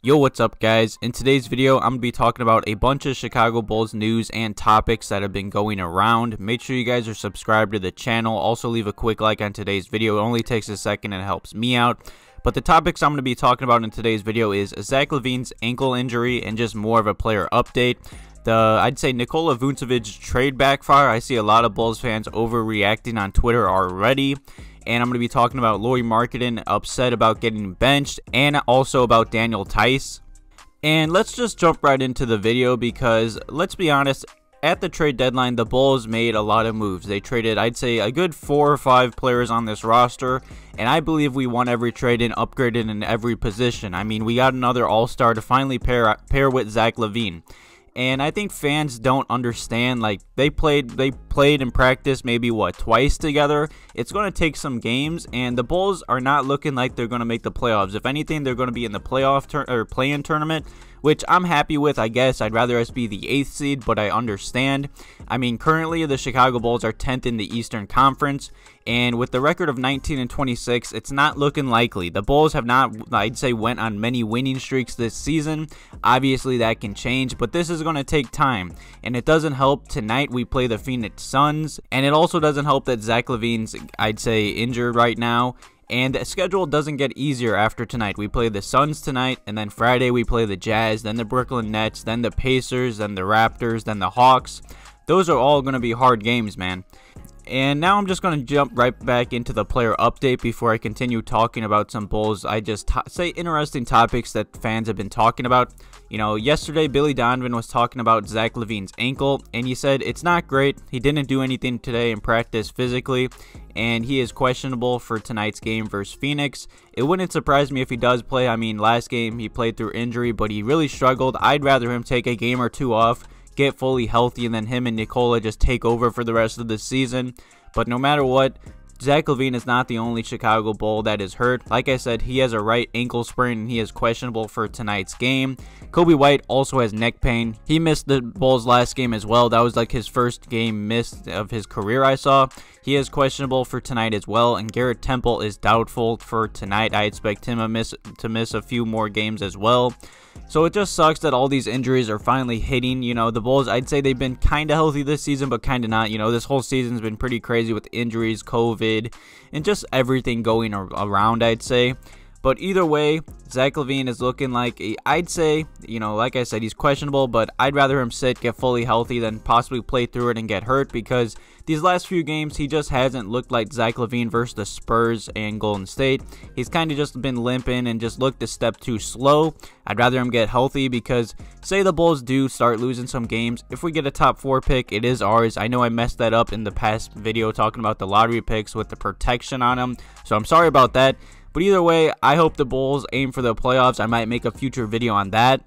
Yo, what's up guys? In today's video, I'm going to be talking about a bunch of Chicago Bulls news and topics that have been going around. Make sure you guys are subscribed to the channel. Also leave a quick like on today's video. It only takes a second and it helps me out. But the topics I'm going to be talking about in today's video is Zach LaVine's ankle injury and just more of a player update. I'd say Nikola Vucevic trade backfire. I see a lot of Bulls fans overreacting on Twitter already. And I'm going to be talking about Lauri Markkanen upset about getting benched, and also about Theis. And let's just jump right into the video because, let's be honest, at the trade deadline, the Bulls made a lot of moves. They traded, I'd say, a good 4 or 5 players on this roster, and I believe we won every trade and upgraded in every position. I mean, we got another all-star to finally pair with Zach LaVine. And I think fans don't understand, like, they played and practiced maybe, what, twice together? It's going to take some games, and the Bulls are not looking like they're going to make the playoffs. If anything, they're going to be in the play-in tournament, which I'm happy with, I guess. I'd rather us be the 8th seed, but I understand. I mean, currently the Chicago Bulls are 10th in the Eastern Conference, and with the record of 19-26, it's not looking likely. The Bulls have not, I'd say, went on many winning streaks this season. Obviously, that can change, but this is going to take time, and it doesn't help tonight we play the Phoenix Suns, and it also doesn't help that Zach LaVine's, I'd say, injured right now. And the schedule doesn't get easier after tonight. We play the Suns tonight, and then Friday we play the Jazz, then the Brooklyn Nets, then the Pacers, then the Raptors, then the Hawks. Those are all going to be hard games, man. And now I'm just going to jump right back into the player update before I continue talking about some Bulls. I just say interesting topics that fans have been talking about. You know, yesterday Billy Donovan was talking about Zach LaVine's ankle, and he said it's not great. He didn't do anything today in practice physically, and he is questionable for tonight's game versus Phoenix. It wouldn't surprise me if he does play. I mean, last game he played through injury, but he really struggled. I'd rather him take a game or 2 off, get fully healthy, and then him and Nikola just take over for the rest of the season. But no matter what, Zach LaVine is not the only Chicago Bull that is hurt. Like I said, he has a right ankle sprain and he is questionable for tonight's game. Coby White also has neck pain. He missed the Bulls last game as well. That was like his first game missed of his career, I saw. He is questionable for tonight as well, and Garrett Temple is doubtful for tonight. I expect him to miss a few more games as well. So it just sucks that all these injuries are finally hitting. You know, the Bulls, I'd say they've been kind of healthy this season, but kind of not. You know, this whole season's been pretty crazy with injuries, COVID, and just everything going around, I'd say. But either way, Zach LaVine is looking like, I'd say, you know, like I said, he's questionable, but I'd rather him sit, get fully healthy, than possibly play through it and get hurt, because these last few games, he just hasn't looked like Zach LaVine versus the Spurs and Golden State. He's kind of just been limping and just looked a step too slow. I'd rather him get healthy, because say the Bulls do start losing some games, if we get a top 4 pick, it is ours. I know I messed that up in the past video talking about the lottery picks with the protection on them, so I'm sorry about that. But either way, I hope the Bulls aim for the playoffs. I might make a future video on that.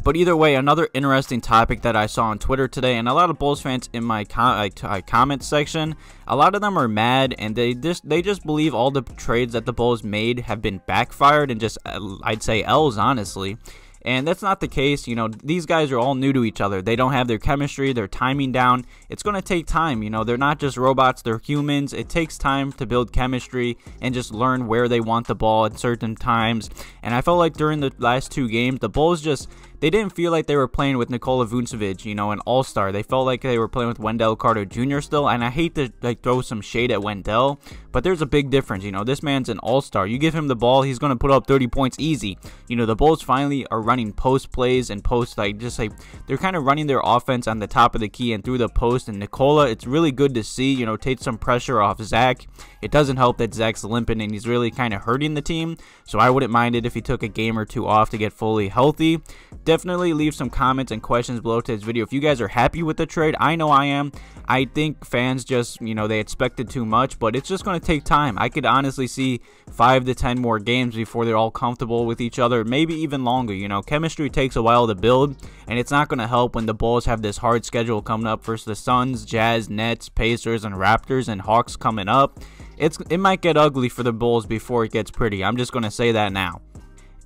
But either way, another interesting topic that I saw on Twitter today, and a lot of Bulls fans in my comment section, a lot of them are mad, and they just believe all the trades that the Bulls made have been backfired and just, I'd say, L's, honestly. And that's not the case. You know, these guys are all new to each other. They don't have their chemistry, their timing down. It's going to take time. You know, they're not just robots, they're humans. It takes time to build chemistry and just learn where they want the ball at certain times. And I felt like during the last 2 games, the Bulls just, they didn't feel like they were playing with Nikola Vucevic, you know, an all-star. They felt like they were playing with Wendell Carter Jr. still, and I hate to like throw some shade at Wendell, but there's a big difference. You know, this man's an all-star. You give him the ball, he's going to put up 30 points easy. You know, the Bulls finally are running post plays and post, like, just like, they're kind of running their offense on the top of the key and through the post, and Nikola, it's really good to see, you know, take some pressure off Zach. It doesn't help that Zach's limping and he's really kind of hurting the team, so I wouldn't mind it if he took a game or 2 off to get fully healthy. Definitely leave some comments and questions below to this video if you guys are happy with the trade. I know I am. I think fans just, you know, they expected too much, but it's just going to take time. I could honestly see 5 to 10 more games before they're all comfortable with each other, maybe even longer. You know, chemistry takes a while to build, and it's not going to help when the Bulls have this hard schedule coming up versus the Suns, Jazz, Nets, Pacers, and Raptors, and Hawks coming up. It might get ugly for the Bulls before it gets pretty. I'm just going to say that now.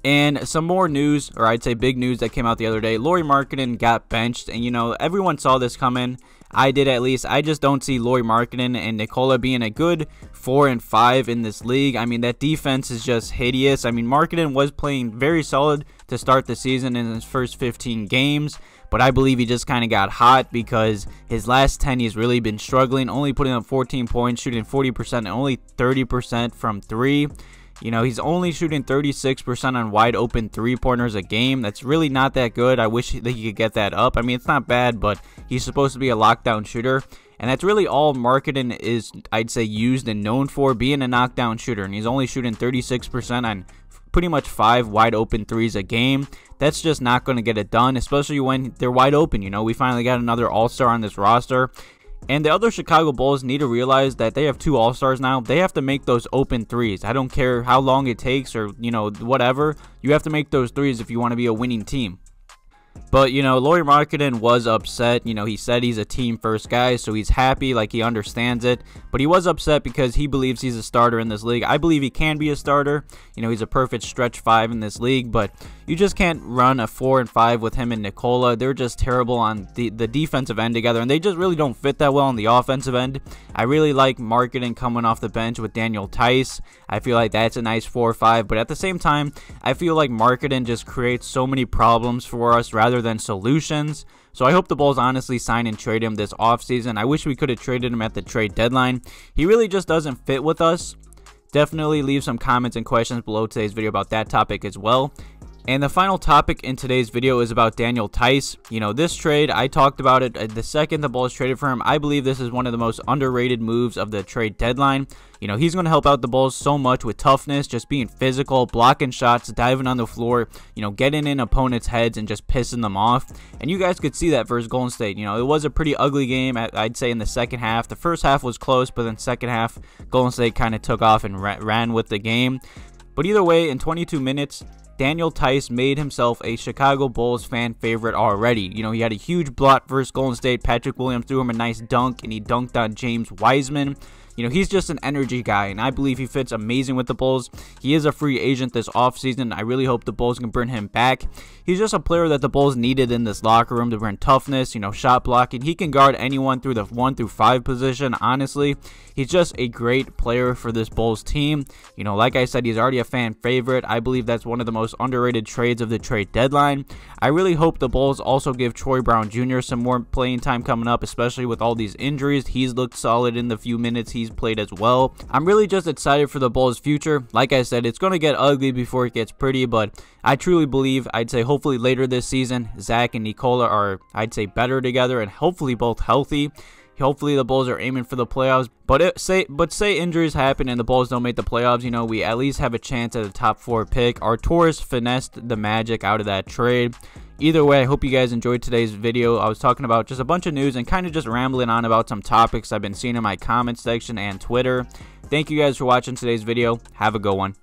And some more news, or I'd say big news that came out the other day. Lauri Markkanen got benched, and you know, everyone saw this coming. I did at least. I just don't see Lauri Markkanen and Nikola being a good 4 and 5 in this league. I mean, that defense is just hideous. I mean, Markkanen was playing very solid to start the season in his first 15 games, but I believe he just kind of got hot because his last 10 he's really been struggling, only putting up 14 points, shooting 40% and only 30% from 3. You know, he's only shooting 36% on wide open 3-pointers a game. That's really not that good. I wish that he could get that up. I mean, it's not bad, but he's supposed to be a lockdown shooter. And that's really all Markkanen is, I'd say, used and known for, being a knockdown shooter. And he's only shooting 36% on pretty much 5 wide open 3s a game. That's just not going to get it done, especially when they're wide open. You know, we finally got another all-star on this roster. And the other Chicago Bulls need to realize that they have 2 All-Stars now. They have to make those open 3s. I don't care how long it takes or, you know, whatever. You have to make those 3s if you want to be a winning team. But, you know, Lauri Markkanen was upset. You know, he said he's a team-first guy, so he's happy, like he understands it. But he was upset because he believes he's a starter in this league. I believe he can be a starter. You know, he's a perfect stretch 5 in this league, but you just can't run a 4 and 5 with him and Nikola. They're just terrible on the defensive end together, and they just really don't fit that well on the offensive end. I really like Markkanen coming off the bench with Theis. I feel like that's a nice 4-5, but at the same time, I feel like Markkanen just creates so many problems for us rather than solutions. So I hope the Bulls honestly sign and trade him this offseason. I wish we could have traded him at the trade deadline. He really just doesn't fit with us. Definitely leave some comments and questions below today's video about that topic as well. And the final topic in today's video is about Theis. You know, this trade, I talked about it the second the Bulls traded for him. I believe this is one of the most underrated moves of the trade deadline. You know, he's going to help out the Bulls so much with toughness, just being physical, blocking shots, diving on the floor, you know, getting in opponents' heads and just pissing them off. And you guys could see that versus Golden State. You know, it was a pretty ugly game, I'd say, in the second half. The first half was close, but then second half, Golden State kind of took off and ran with the game. But either way, in 22 minutes, Theis made himself a Chicago Bulls fan favorite already. You know, he had a huge block versus Golden State. Patrick Williams threw him a nice dunk, and he dunked on James Wiseman. You know, he's just an energy guy, and I believe he fits amazing with the Bulls. He is a free agent this offseason. I really hope the Bulls can bring him back. He's just a player that the Bulls needed in this locker room to bring toughness, you know, shot blocking. He can guard anyone through the 1 through 5 position, honestly. He's just a great player for this Bulls team. You know, like I said, he's already a fan favorite. I believe that's one of the most underrated trades of the trade deadline. I really hope the Bulls also give Troy Brown Jr. some more playing time coming up, especially with all these injuries. He's looked solid in the few minutes he's played as well. I'm really just excited for the Bulls' future. Like I said, it's going to get ugly before it gets pretty, but I truly believe, I'd say hopefully later this season, Zach and Nikola are, I'd say, better together and hopefully both healthy. Hopefully the Bulls are aiming for the playoffs, but say injuries happen and the Bulls don't make the playoffs, you know, we at least have a chance at a top 4 pick. Arturas finessed the Magic out of that trade. Either way, I hope you guys enjoyed today's video. I was talking about just a bunch of news and kind of just rambling on about some topics I've been seeing in my comment section and Twitter. Thank you guys for watching today's video. Have a good one.